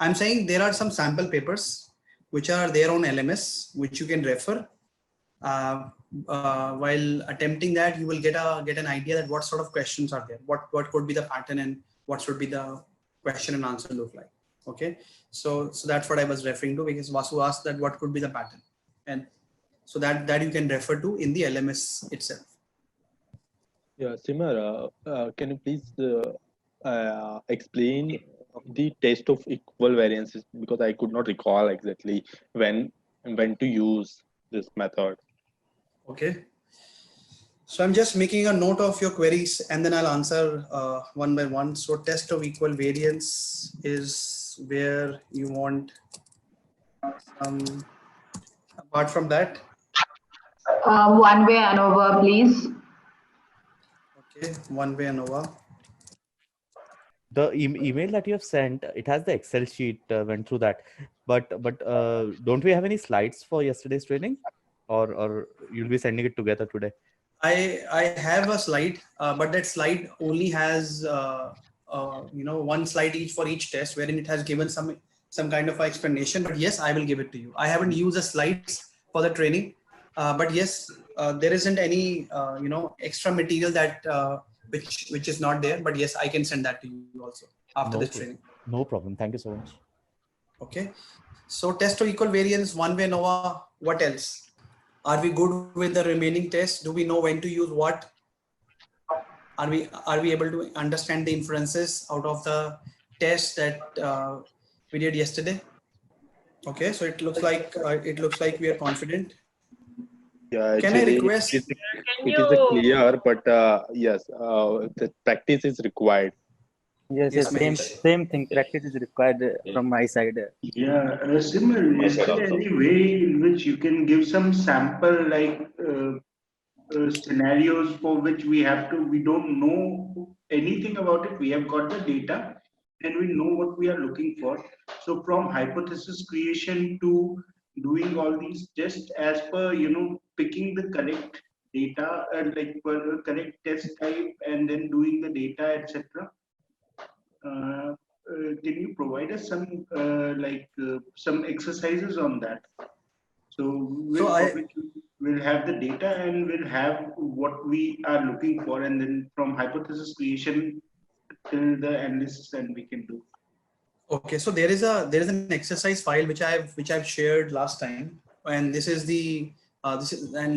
I'm saying there are some sample papers which are there on LMS, which you can refer. While attempting that, you will get an idea that what sort of questions are there, what could be the pattern, and what should be the question and answer look like. Okay, so that's what I was referring to, because Vasu asked that what could be the pattern, and so that you can refer to in the LMS itself. Yeah, Simar, can you please explain the test of equal variances, because I could not recall exactly when to use this method. Okay, so I'm just making a note of your queries and then I'll answer one by one. So test of equal variance is where you want apart from that. One way ANOVA, please. Okay, one way ANOVA. The email that you have sent, it has the Excel sheet, went through that, but don't we have any slides for yesterday's training, or you'll be sending it together today? I have a slide, but that slide only has one slide each for each test, wherein it has given some kind of explanation. But yes, I will give it to you. I haven't used the slides for the training, but yes, there isn't any extra material that which is not there. But yes, I can send that to you also after this training. No problem. Thank you so much. Okay, so test of equal variance, one way ANOVA. What else? Are we good with the remaining tests? Do we know when to use what? Are we able to understand the inferences out of the test that we did yesterday? Okay, so it looks like we are confident. Yeah, can I request? It is clear, but yes, the practice is required. Yes, same thing. Practice is required from my side. Yeah, similar. Is there any way in which you can give some sample scenarios for which we don't know anything about it? We have got the data and we know what we are looking for. So from hypothesis creation to doing all these tests as per, picking the correct data and correct test type and then doing the data, etc. Can you provide us some exercises on that? So we'll have the data and we'll have what we are looking for, and then from hypothesis creation till the analysis, and we can do. Okay, so there is an exercise file which I've shared last time, and this is the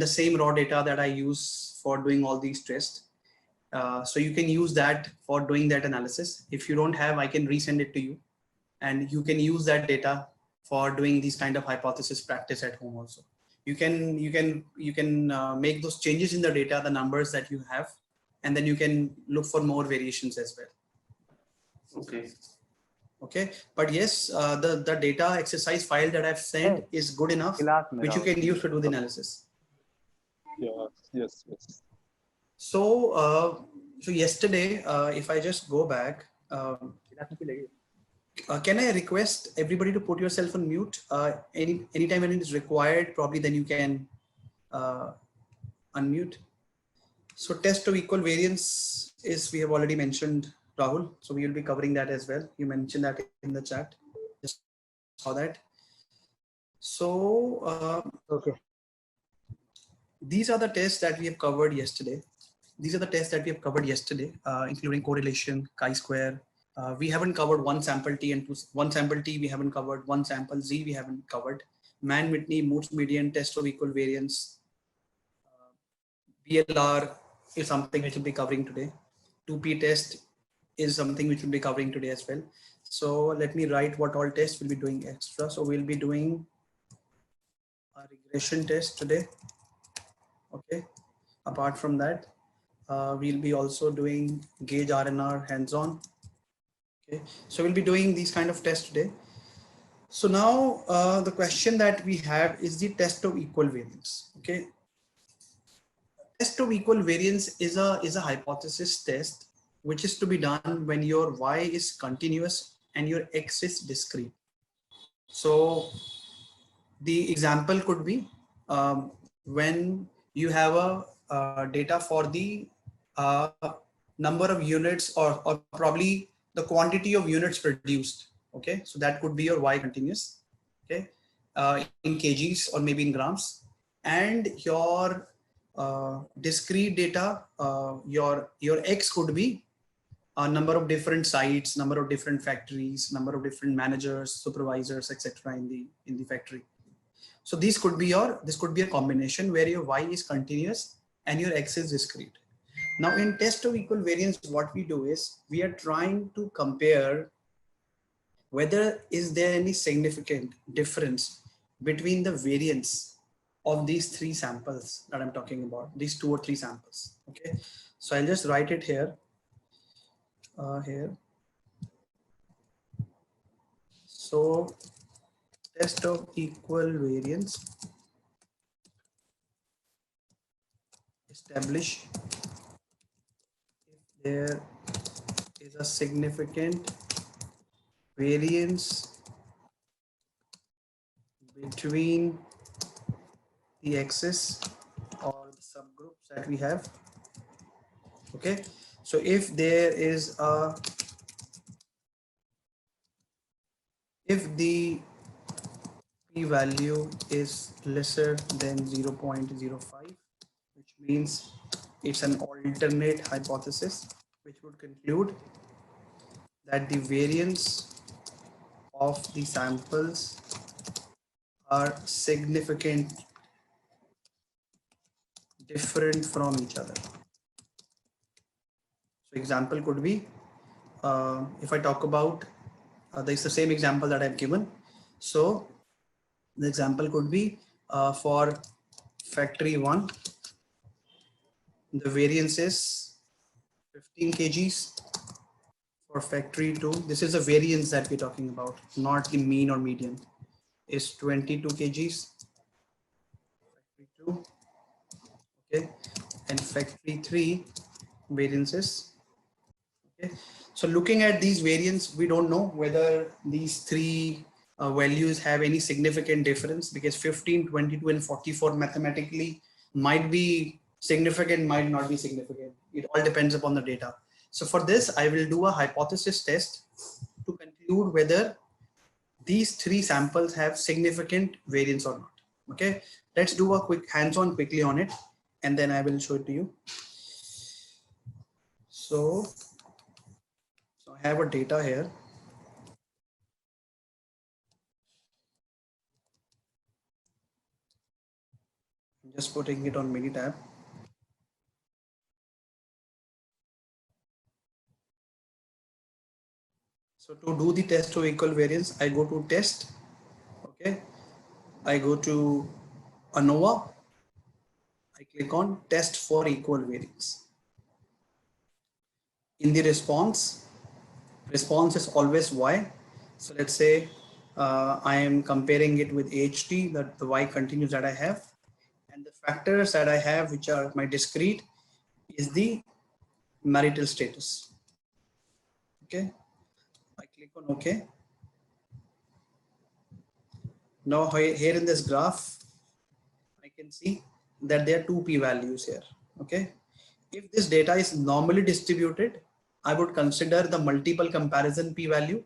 same raw data that I use for doing all these tests. So you can use that for doing that analysis. If you don't have, I can resend it to you, and you can use that data for doing these kind of hypothesis practice at home also. You can make those changes in the data, the numbers that you have, and then you can look for more variations as well. Okay, but yes, the data exercise file that I've sent is good enough, which you can use to do the analysis. Yes. So yesterday, if I just go back, can I request everybody to put yourself on mute? Anytime when it is required, probably then you can unmute. So test of equal variance is, we have already mentioned, Rahul. So we will be covering that as well. You mentioned that in the chat. Just saw that. So okay. These are the tests that we have covered yesterday. Including correlation, chi-square. We haven't covered one sample T and one sample T. We haven't covered one sample Z. We haven't covered Mann-Whitney, Moore's median, test of equal variance. BLR is something which we'll be covering today. 2P test is something which we'll be covering today as well. So let me write what all tests we'll be doing extra. So we'll be doing a regression test today. Okay. Apart from that, we'll be also doing gauge RNR hands-on. Okay, so we'll be doing these kind of tests today. So now the question that we have is the test of equal variance. Okay, test of equal variance is a hypothesis test which is to be done when your y is continuous and your x is discrete. So the example could be when you have a data for the number of units or probably the quantity of units produced Okay, so that could be your y continuous, okay, in kgs or maybe in grams, and your discrete data, your x could be a number of different sites, number of different factories, number of different managers, supervisors, etc. in the factory. So this could be a combination where your y is continuous and your x is discrete. Now in test of equal variance, what we do is we are trying to compare whether is there any significant difference between the variance of these three samples that I'm talking about, these 2 or 3 samples. Okay, so I'll just write it here. So test of equal variance establish if there is a significant variance between the axis or the subgroups that we have. Okay, so if there is if the p-value is lesser than 0.05, which means it's an alternate hypothesis, which would conclude that the variance of the samples are significant different from each other. So example could be, if I talk about, there's the same example that I've given. So the example could be for factory 1, the variance is 15 kgs. For factory 2, this is a variance that we're talking about, not the mean or median, is 22 kgs. Factory 2, okay, and factory 3 variances. Okay, so looking at these variants, we don't know whether these 3 values have any significant difference, because 15, 22, and 44 mathematically might be significant, might not be significant. It all depends upon the data. So for this, I will do a hypothesis test to conclude whether these 3 samples have significant variance or not. Okay, let's do a quick hands-on quickly on it, and then I will show it to you. So I have a data here. I'm just putting it on Minitab. So to do the test of equal variance, I go to test. Okay, I go to ANOVA. I click on test for equal variance. In the response is always y. So let's say I am comparing it with HT, that the y continuous that I have, and the factors that I have, which are my discrete, is the marital status. Okay, I click on OK. Now here in this graph, I can see that there are 2 p-values here. Okay, if this data is normally distributed, I would consider the multiple comparison p-value.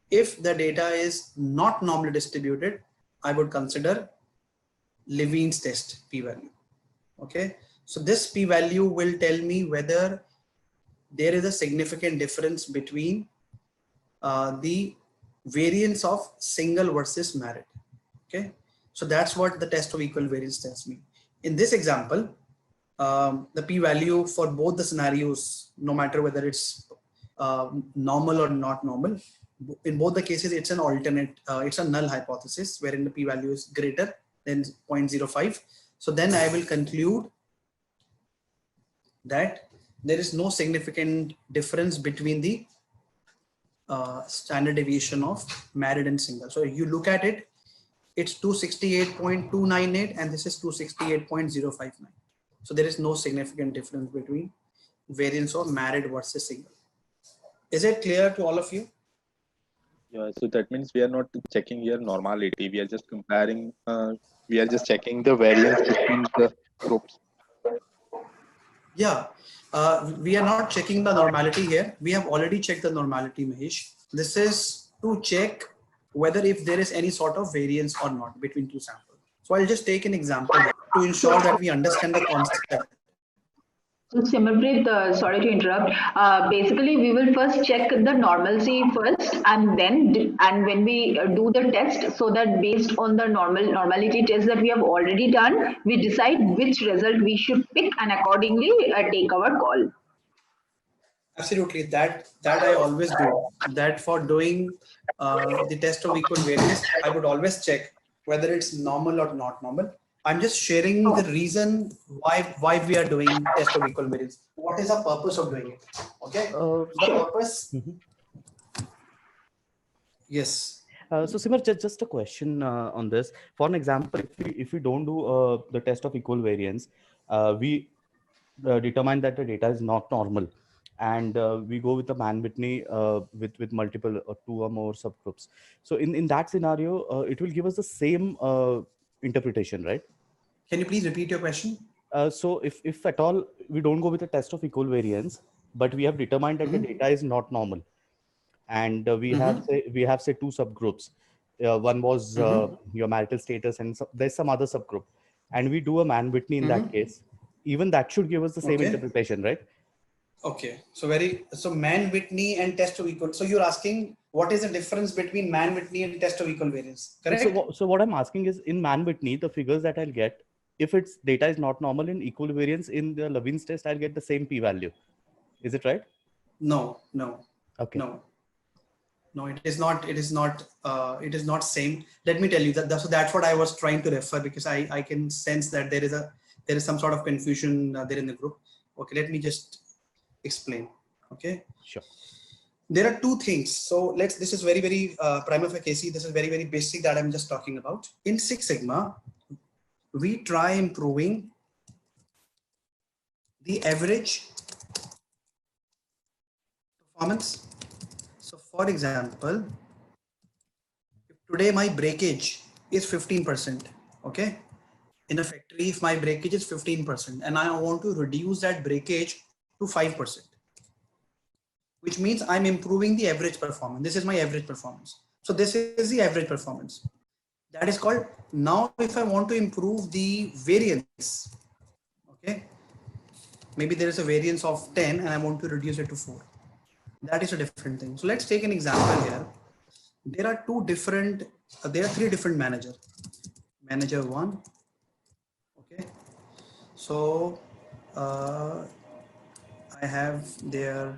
If the data is not normally distributed, I would consider Levene's test p-value. Okay, so this p-value will tell me whether there is a significant difference between the variance of single versus married. Okay, so that's what the test of equal variance tells me. In this example, the p-value for both the scenarios, no matter whether it's normal or not normal, in both the cases it's an alternate, it's a null hypothesis wherein the p-value is greater than 0.05. So then I will conclude that there is no significant difference between the standard deviation of married and single. So you look at it, it's 268.298 and this is 268.059. So there is no significant difference between variance of married versus single. Is it clear to all of you? Yeah, so that means we are not checking here normality. We are just comparing, we are just checking the variance between the groups. Yeah, we are not checking the normality here. We have already checked the normality, Mahesh. This is to check whether if there is any sort of variance or not between two samples. So I'll just take an example to ensure that we understand the concept. So Simranpreet, sorry to interrupt. Basically, we will first check the normalcy first, and then when we do the test, so that based on the normality test that we have already done, we decide which result we should pick, and accordingly take our call. Absolutely, that I always do. That for doing the test of equal variance, I would always check whether it's normal or not normal. I'm just sharing the reason why we are doing test of equal variance. What is the purpose of doing it? Okay, the purpose. Yes. So Simar, just a question on this. For an example, if we don't do the test of equal variance, we determine that the data is not normal, and we go with the Mann-Whitney with multiple two or more subgroups. So in that scenario, it will give us the same interpretation, right? Can you please repeat your question? So if at all we don't go with a test of equal variance, but we have determined that the data is not normal, and we have say two subgroups. One was your marital status, and there's some other subgroup, and we do a Mann-Whitney in that case. Even that should give us the same interpretation, right? Okay, so Mann-Whitney and test of equal. So you're asking what is the difference between Mann-Whitney and test of equal variance, correct? So what I'm asking is, in Mann-Whitney, the figures that I'll get, if its data is not normal, in equal variance in the Levin's test, I'll get the same p-value. Is it right? No. Okay. No, it is not. It is not same. Let me tell you that. So that's what I was trying to refer, because I can sense that there is some sort of confusion there in the group. Okay, let me just explain. Okay. Sure. There are two things. So this is very prima facie. This is very basic that I'm just talking about. In Six Sigma, we try improving the average performance. So for example, if today my breakage is 15%, okay, in a factory, if my breakage is 15% and I want to reduce that breakage to 5%, which means I'm improving the average performance. This is my average performance. So this is the average performance. That is called, now if I want to improve the variance, okay, maybe there is a variance of 10 and I want to reduce it to 4. That is a different thing. So let's take an example here. There are three different managers. Manager 1, okay. So I have their